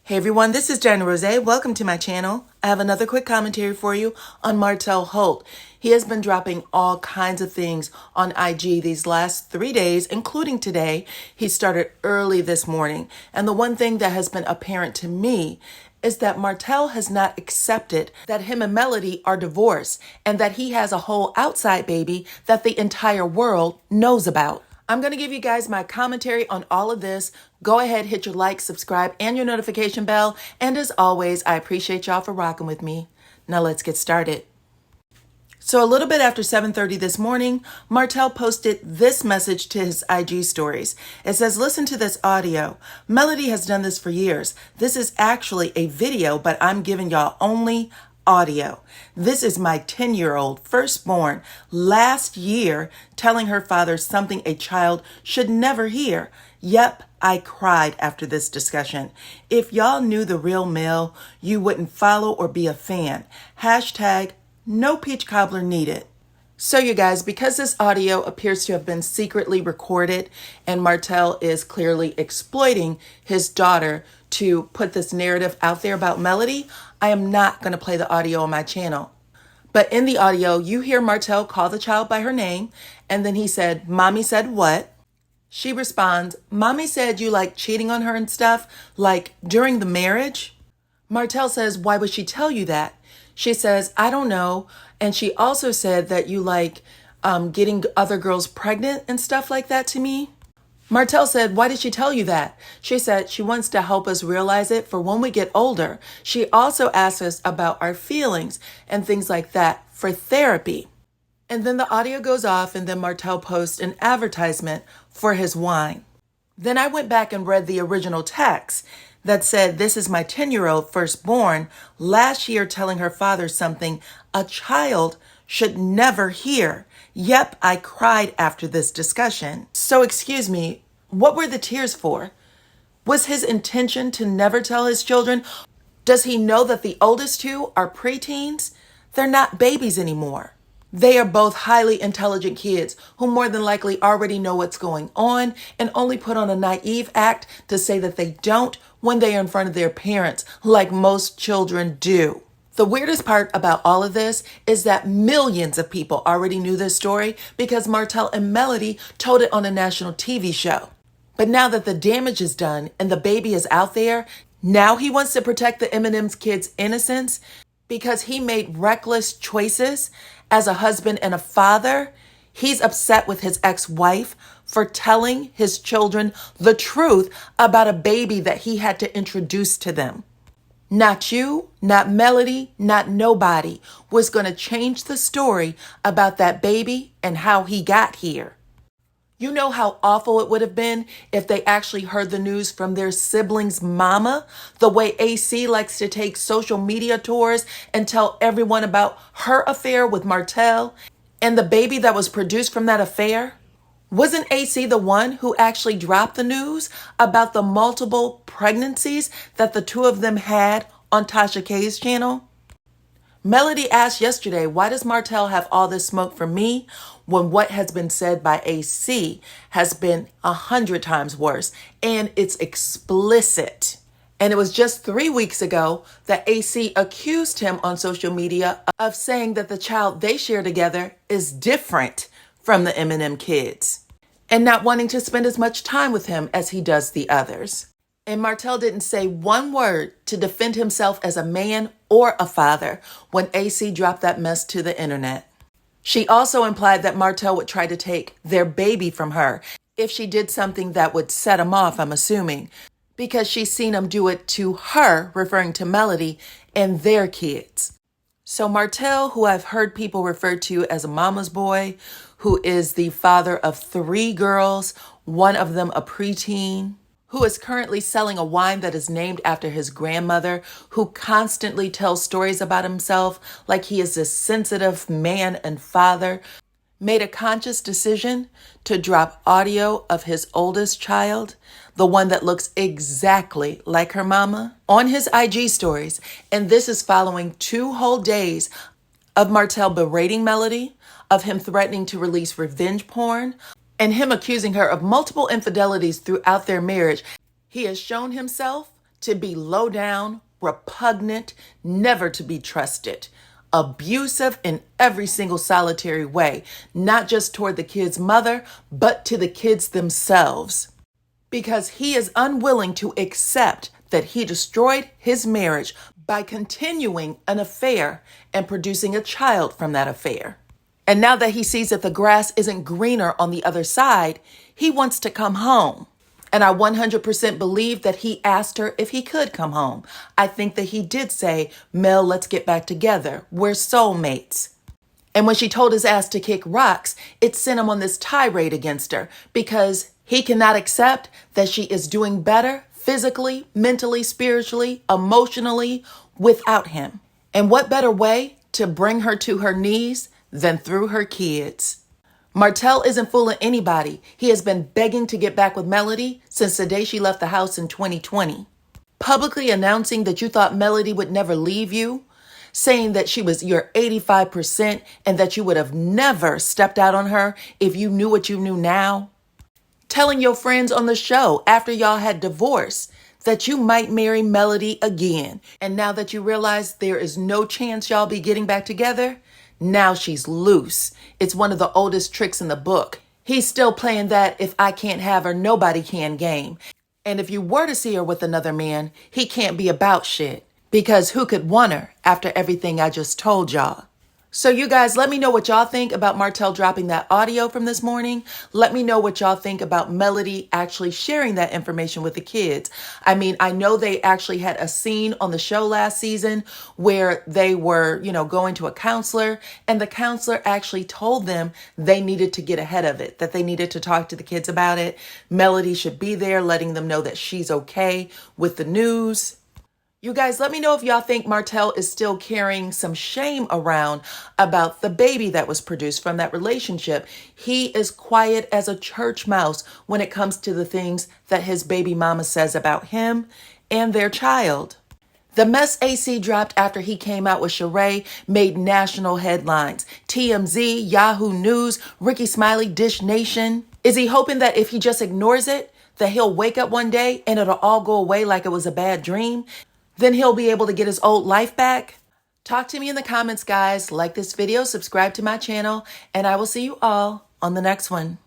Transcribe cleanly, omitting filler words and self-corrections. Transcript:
Hey everyone, this is Dyana Rozay. Welcome to my channel. I have another quick commentary for you on Martell Holt. He has been dropping all kinds of things on IG these last 3 days, including today. He started early this morning. And the one thing that has been apparent to me is that Martell has not accepted that him and Melody are divorced and that he has a whole outside baby that the entire world knows about. I'm going to give you guys my commentary on all of this. Go ahead, hit your like, subscribe, and your notification bell. And as always, I appreciate y'all for rocking with me. Now let's get started. So a little bit after 7:30 this morning, Martell posted this message to his IG stories. It says, listen to this audio. Melody has done this for years. This is actually a video, but I'm giving y'all only audio. This is my 10-year-old firstborn last year telling her father something a child should never hear. Yep, I cried after this discussion. If y'all knew the real Mel, you wouldn't follow or be a fan. Hashtag no peach cobbler needed. So you guys, because this audio appears to have been secretly recorded and Martell is clearly exploiting his daughter to put this narrative out there about Melody, I am not going to play the audio on my channel. But in the audio, you hear Martell call the child by her name, and then he said, Mommy said what? She responds, Mommy said you like cheating on her and stuff, like during the marriage? Martell says, why would she tell you that? She says, I don't know. And she also said that you like getting other girls pregnant and stuff like that to me. Martell said, why did she tell you that? She said she wants to help us realize it for when we get older. She also asked us about our feelings and things like that for therapy. And then the audio goes off and then Martell posts an advertisement for his wine. Then I went back and read the original text that said, this is my 10-year-old firstborn last year telling her father something a child should never hear. Yep, I cried after this discussion. So excuse me, what were the tears for? Was his intention to never tell his children? Does he know that the oldest two are preteens? They're not babies anymore. They are both highly intelligent kids who more than likely already know what's going on and only put on a naive act to say that they don't when they are in front of their parents, like most children do. The weirdest part about all of this is that millions of people already knew this story because Martell and Melody told it on a national TV show. But now that the damage is done and the baby is out there, now he wants to protect the M&M's kids' innocence because he made reckless choices as a husband and a father. He's upset with his ex-wife for telling his children the truth about a baby that he had to introduce to them. Not you, not Melody, not nobody was going to change the story about that baby and how he got here. You know how awful it would have been if they actually heard the news from their sibling's mama, the way AC likes to take social media tours and tell everyone about her affair with Martell and the baby that was produced from that affair? Wasn't AC the one who actually dropped the news about the multiple pregnancies that the two of them had on Tasha K's channel? Melody asked yesterday, why does Martell have all this smoke for me when what has been said by AC has been 100 times worse and it's explicit? And it was just 3 weeks ago that AC accused him on social media of saying that the child they share together is different from the M&M kids and not wanting to spend as much time with him as he does the others. And Martell didn't say one word to defend himself as a man or a father when AC dropped that mess to the internet. She also implied that Martell would try to take their baby from her if she did something that would set him off, I'm assuming, because she's seen him do it to her, referring to Melody, and their kids. So Martell, who I've heard people refer to as a mama's boy, who is the father of 3 girls, one of them a preteen, who is currently selling a wine that is named after his grandmother, who constantly tells stories about himself like he is this sensitive man and father, made a conscious decision to drop audio of his oldest child, the one that looks exactly like her mama, on his IG stories. And this is following 2 whole days of Martell berating Melody, of him threatening to release revenge porn, and him accusing her of multiple infidelities throughout their marriage. He has shown himself to be low down, repugnant, never to be trusted, abusive in every single solitary way, not just toward the kid's mother, but to the kids themselves. Because he is unwilling to accept that he destroyed his marriage by continuing an affair and producing a child from that affair. And now that he sees that the grass isn't greener on the other side, he wants to come home. And I 100% believe that he asked her if he could come home. I think that he did say, Mel, let's get back together. We're soulmates. And when she told his ass to kick rocks, it sent him on this tirade against her because he cannot accept that she is doing better physically, mentally, spiritually, emotionally without him. And what better way to bring her to her knees than through her kids? Martell isn't fooling anybody. He has been begging to get back with Melody since the day she left the house in 2020. Publicly announcing that you thought Melody would never leave you, saying that she was your 85% and that you would have never stepped out on her if you knew what you knew now. Telling your friends on the show after y'all had divorced that you might marry Melody again. And now that you realize there is no chance y'all be getting back together, now she's loose. It's one of the oldest tricks in the book. He's still playing that if I can't have her, nobody can game. And if you were to see her with another man, he can't be about shit. Because who could want her after everything I just told y'all? So you guys, let me know what y'all think about Martell dropping that audio from this morning. Let me know what y'all think about Melody actually sharing that information with the kids. I mean, I know they actually had a scene on the show last season where they were, going to a counselor, and the counselor actually told them they needed to get ahead of it, that they needed to talk to the kids about it. Melody should be there, letting them know that she's okay with the news. You guys, let me know if y'all think Martell is still carrying some shame around about the baby that was produced from that relationship. He is quiet as a church mouse when it comes to the things that his baby mama says about him and their child. The mess AC dropped after he came out with Sheree made national headlines. TMZ, Yahoo News, Ricky Smiley, Dish Nation. Is he hoping that if he just ignores it, that he'll wake up one day and it'll all go away like it was a bad dream? Then he'll be able to get his old life back? Talk to me in the comments, guys. Like this video, subscribe to my channel, and I will see you all on the next one.